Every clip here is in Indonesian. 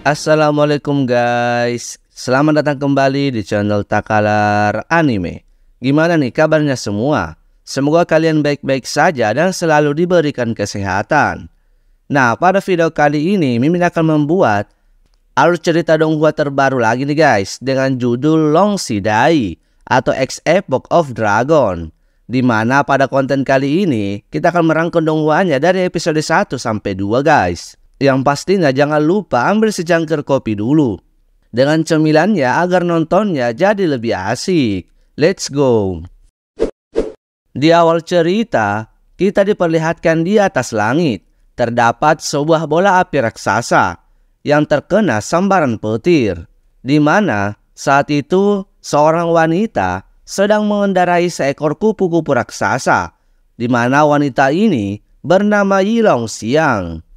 Assalamualaikum guys, selamat datang kembali di channel Takalar Anime. Gimana nih kabarnya semua? Semoga kalian baik-baik saja dan selalu diberikan kesehatan. Nah, pada video kali ini Mimin akan membuat alur cerita donghua terbaru lagi nih guys, dengan judul Long Sidai atau X Epoch of Dragon. Dimana pada konten kali ini kita akan merangkum donghwanya dari episode 1 sampai 2 guys. Yang pastinya jangan lupa ambil secangkir kopi dulu dengan cemilannya agar nontonnya jadi lebih asik. Let's go. Di awal cerita, kita diperlihatkan di atas langit terdapat sebuah bola api raksasa yang terkena sambaran petir, di mana saat itu seorang wanita sedang mengendarai seekor kupu-kupu raksasa, di mana wanita ini bernama Yilong Xiang.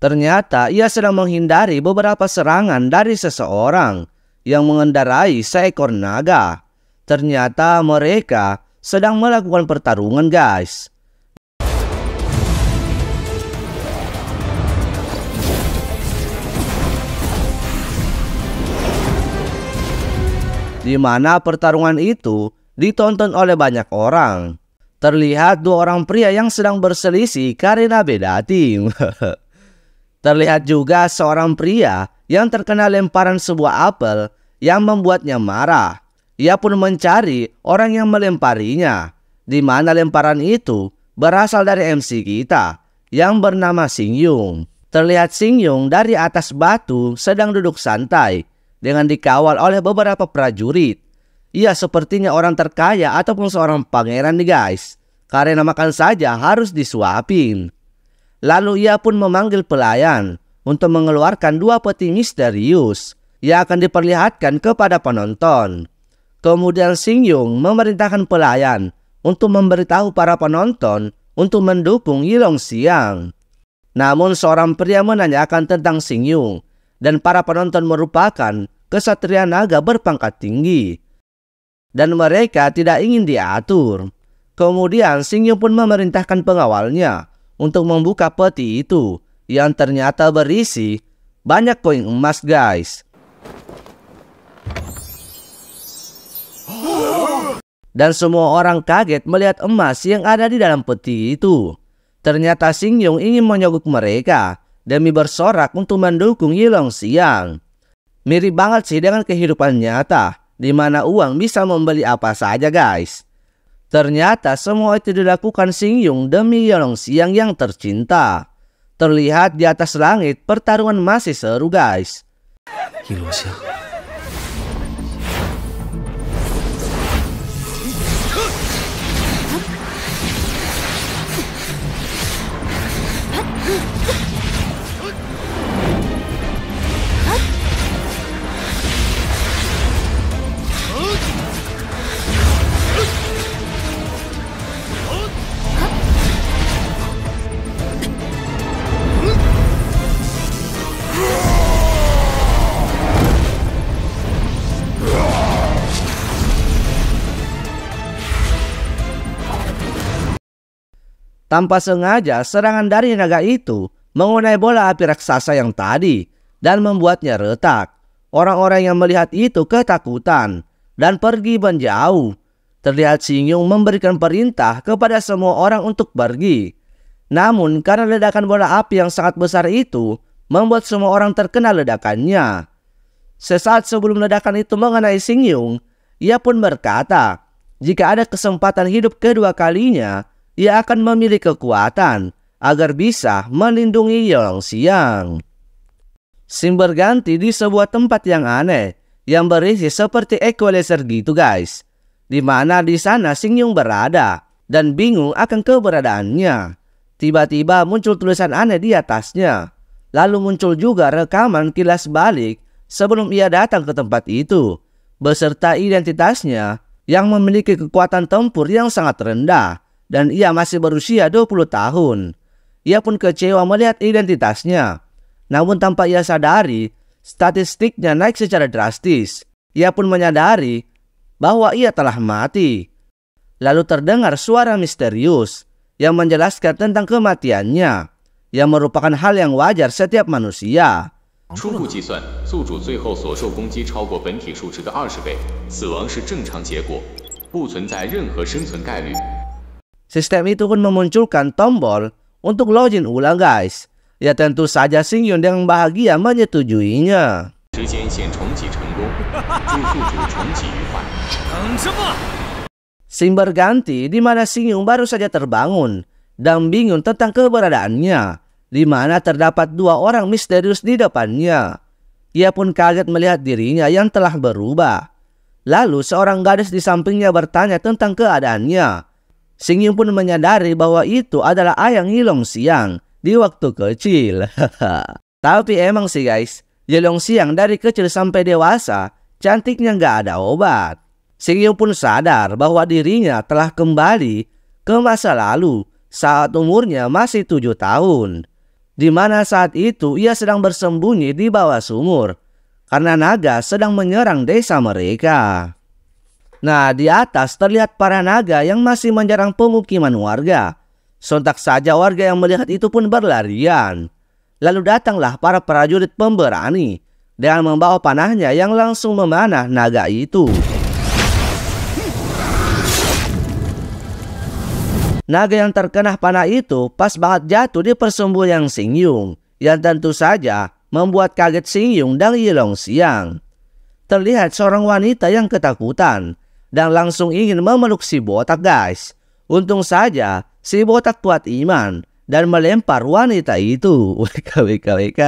Ternyata ia sedang menghindari beberapa serangan dari seseorang yang mengendarai seekor naga. Ternyata mereka sedang melakukan pertarungan guys. Di mana pertarungan itu ditonton oleh banyak orang. Terlihat dua orang pria yang sedang berselisih karena beda tim. Terlihat juga seorang pria yang terkena lemparan sebuah apel yang membuatnya marah. Ia pun mencari orang yang melemparinya, di mana lemparan itu berasal dari MC kita yang bernama Xingyung. Terlihat Xingyung dari atas batu sedang duduk santai dengan dikawal oleh beberapa prajurit. Ia sepertinya orang terkaya ataupun seorang pangeran nih guys, karena makan saja harus disuapin. Lalu ia pun memanggil pelayan untuk mengeluarkan dua peti misterius yang akan diperlihatkan kepada penonton. Kemudian Xingyung memerintahkan pelayan untuk memberitahu para penonton untuk mendukung Yilong Xiang. Namun seorang pria menanyakan tentang Xingyung dan para penonton merupakan kesatria naga berpangkat tinggi dan mereka tidak ingin diatur. Kemudian Xingyung pun memerintahkan pengawalnya untuk membuka peti itu yang ternyata berisi banyak koin emas guys. Dan semua orang kaget melihat emas yang ada di dalam peti itu. Ternyata Xingyung ingin menyogok mereka demi bersorak untuk mendukung Yilong Xiang. Mirip banget sih dengan kehidupan nyata, di mana uang bisa membeli apa saja guys. Ternyata semua itu dilakukan Xingyung demi Yilong Xiang yang tercinta. Terlihat di atas langit pertarungan masih seru guys. Yilong Xiang. Tanpa sengaja serangan dari naga itu mengenai bola api raksasa yang tadi dan membuatnya retak. Orang-orang yang melihat itu ketakutan dan pergi menjauh. Terlihat Xingyung memberikan perintah kepada semua orang untuk pergi. Namun karena ledakan bola api yang sangat besar itu membuat semua orang terkena ledakannya. Sesaat sebelum ledakan itu mengenai Xingyung, ia pun berkata, jika ada kesempatan hidup kedua kalinya, ia akan memilih kekuatan agar bisa melindungi Yilong Xiang. Scene berganti di sebuah tempat yang aneh yang berisi seperti equalizer gitu guys, di mana di sana Xingyung berada dan bingung akan keberadaannya. Tiba-tiba muncul tulisan aneh di atasnya. Lalu muncul juga rekaman kilas balik sebelum ia datang ke tempat itu, beserta identitasnya yang memiliki kekuatan tempur yang sangat rendah. Dan ia masih berusia 20 tahun. Ia pun kecewa melihat identitasnya. Namun tanpa ia sadari, statistiknya naik secara drastis. Ia pun menyadari bahwa ia telah mati. Lalu terdengar suara misterius yang menjelaskan tentang kematiannya, yang merupakan hal yang wajar setiap manusia. 初步计算，宿主最后所受攻击超过本体数值的20倍，死亡是正常结果，不存在任何生存概率。 Sistem itu pun memunculkan tombol untuk login ulang guys. Ya tentu saja Xingyun dengan bahagia menyetujuinya. 时间线重启成功，祝宿主重启愉快。等什么？ Scene berganti di mana Xingyun baru saja terbangun dan bingung tentang keberadaannya, di mana terdapat dua orang misterius di depannya. Ia pun kaget melihat dirinya yang telah berubah. Lalu seorang gadis di sampingnya bertanya tentang keadaannya. Xingyun pun menyadari bahwa itu adalah ayang Yilongxiang di waktu kecil. Tapi emang sih guys, Yilongxiang dari kecil sampai dewasa cantiknya nggak ada obat. Xingyun pun sadar bahwa dirinya telah kembali ke masa lalu saat umurnya masih 7 tahun. Di mana saat itu ia sedang bersembunyi di bawah sumur karena naga sedang menyerang desa mereka. Nah, di atas terlihat para naga yang masih menyerang pemukiman warga. Sontak saja warga yang melihat itu pun berlarian. Lalu datanglah para prajurit pemberani dengan membawa panahnya yang langsung memanah naga itu. Naga yang terkena panah itu pas banget jatuh di persembunyian Xingyun, yang tentu saja membuat kaget Xingyun dan Yilongxiang. Terlihat seorang wanita yang ketakutan dan langsung ingin memeluk si botak guys. Untung saja si botak kuat iman dan melempar wanita itu. WKWKWK.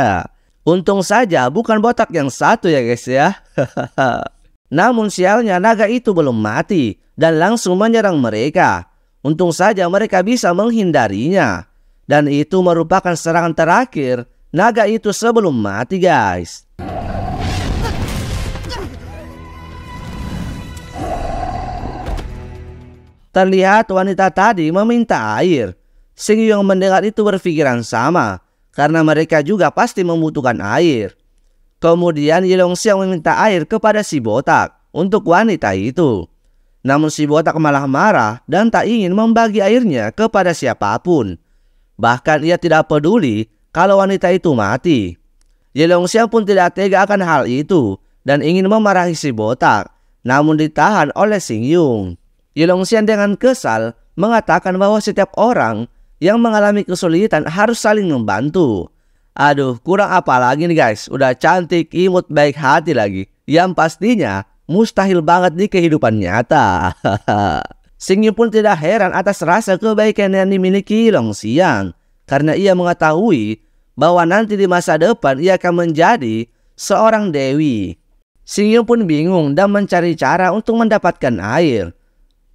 Untung saja bukan botak yang satu ya guys ya. Namun sialnya naga itu belum mati dan langsung menyerang mereka. Untung saja mereka bisa menghindarinya. Dan itu merupakan serangan terakhir naga itu sebelum mati guys. Terlihat wanita tadi meminta air. Xingyun yang mendengar itu berpikiran sama, karena mereka juga pasti membutuhkan air. Kemudian Yilongxiang meminta air kepada si botak untuk wanita itu. Namun si botak malah marah dan tak ingin membagi airnya kepada siapapun. Bahkan ia tidak peduli kalau wanita itu mati. Yilongxiang pun tidak tega akan hal itu dan ingin memarahi si botak, namun ditahan oleh Xingyun. Yilongxiang dengan kesal mengatakan bahwa setiap orang yang mengalami kesulitan harus saling membantu. Aduh, kurang apa lagi nih guys, udah cantik, imut, baik hati lagi. Yang pastinya mustahil banget di kehidupan nyata. Xingyun pun tidak heran atas rasa kebaikan yang dimiliki Yilongxiang, karena ia mengetahui bahwa nanti di masa depan ia akan menjadi seorang dewi. Xingyun pun bingung dan mencari cara untuk mendapatkan air.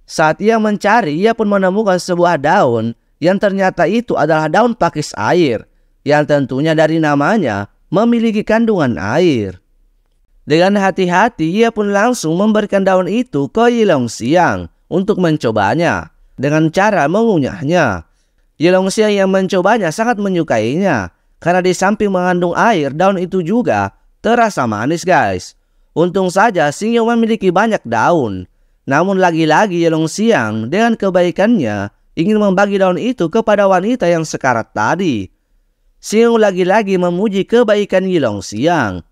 Saat ia mencari, ia pun menemukan sebuah daun yang ternyata itu adalah daun pakis air, yang tentunya dari namanya memiliki kandungan air. Dengan hati-hati, ia pun langsung memberikan daun itu ke Yilongxiang untuk mencobanya dengan cara mengunyahnya. Yilongxiang yang mencobanya sangat menyukainya, karena di samping mengandung air, daun itu juga terasa manis guys. Untung saja Xingyun memiliki banyak daun. Namun lagi-lagi Yilongxiang dengan kebaikannya ingin membagi daun itu kepada wanita yang sekarat tadi. Xingyun lagi-lagi memuji kebaikan Yilongxiang,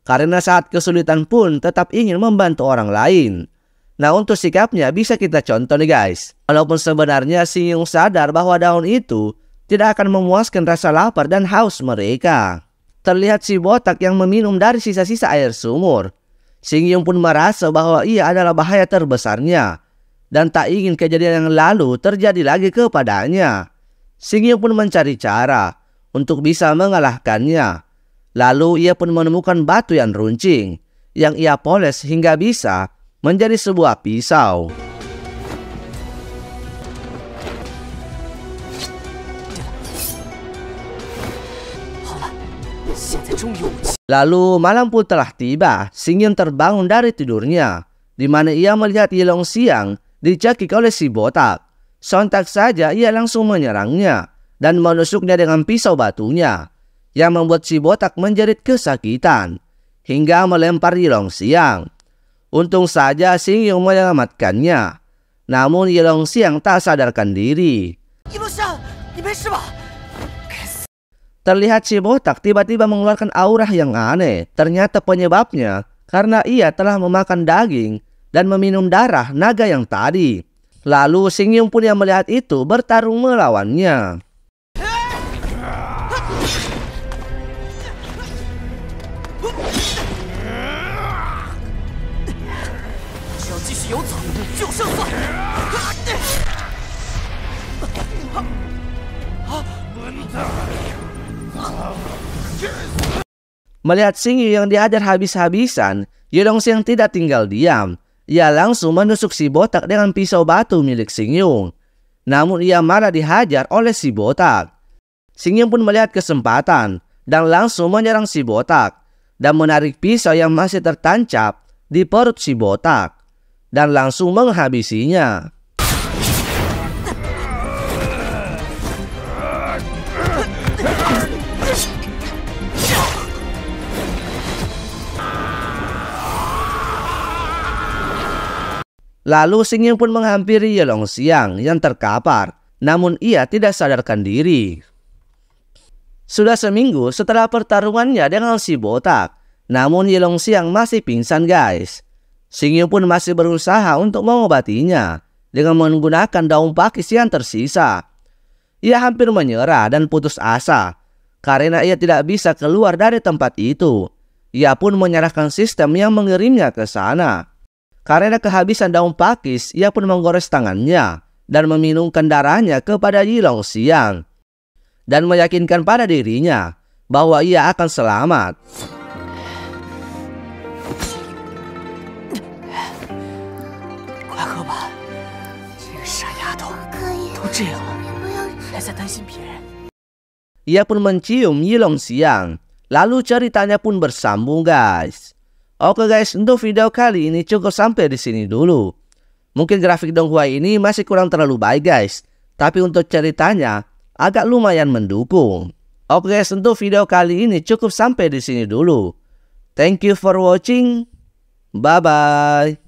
karena saat kesulitan pun tetap ingin membantu orang lain. Nah, untuk sikapnya bisa kita contoh nih guys. Walaupun sebenarnya Xingyun sadar bahwa daun itu tidak akan memuaskan rasa lapar dan haus mereka. Terlihat si botak yang meminum dari sisa-sisa air sumur. Xingyun pun merasa bahwa ia adalah bahaya terbesarnya dan tak ingin kejadian yang lalu terjadi lagi kepadanya. Xingyun pun mencari cara untuk bisa mengalahkannya. Lalu ia pun menemukan batu yang runcing yang ia poles hingga bisa menjadi sebuah pisau. Lalu malam pun telah tiba. Xingyun terbangun dari tidurnya, di mana ia melihat Yilongxiang dicekik oleh si botak. Sontak saja ia langsung menyerangnya dan menusuknya dengan pisau batunya, yang membuat si botak menjerit kesakitan hingga melempar Yilongxiang. Untung saja Xingyun menyelamatkannya. Namun Yilongxiang tak sadarkan diri. Terlihat si botak tiba-tiba mengeluarkan aura yang aneh. Ternyata penyebabnya karena ia telah memakan daging dan meminum darah naga yang tadi. Lalu Xing Yun pun yang melihat itu bertarung melawannya. Melihat Xing Yun yang dihajar habis-habisan, Yelongxiang tidak tinggal diam. Ia langsung menusuk si botak dengan pisau batu milik Xing Yun. Namun ia malah dihajar oleh si botak. Xing Yun pun melihat kesempatan dan langsung menyerang si botak dan menarik pisau yang masih tertancap di perut si botak dan langsung menghabisinya. Lalu Xing Yun pun menghampiri Yelongxiang yang terkapar, namun ia tidak sadarkan diri. Sudah seminggu setelah pertarungannya dengan si botak, namun Yelongxiang masih pingsan guys. Xing Yun pun masih berusaha untuk mengobatinya dengan menggunakan daun pakis yang tersisa. Ia hampir menyerah dan putus asa karena ia tidak bisa keluar dari tempat itu. Ia pun menyerahkan sistem yang mengirimnya ke sana. Karena kehabisan daun pakis, ia pun menggores tangannya dan meminumkan darahnya kepada Yelongxiang dan meyakinkan pada dirinya bahwa ia akan selamat. Ia pun mencium Yelongxiang. Lalu ceritanya pun bersambung guys. Oke guys, untuk video kali ini cukup sampai di sini dulu. Mungkin grafik Donghua ini masih kurang terlalu baik guys, tapi untuk ceritanya agak lumayan mendukung. Oke guys, untuk video kali ini cukup sampai di sini dulu. Thank you for watching. Bye bye.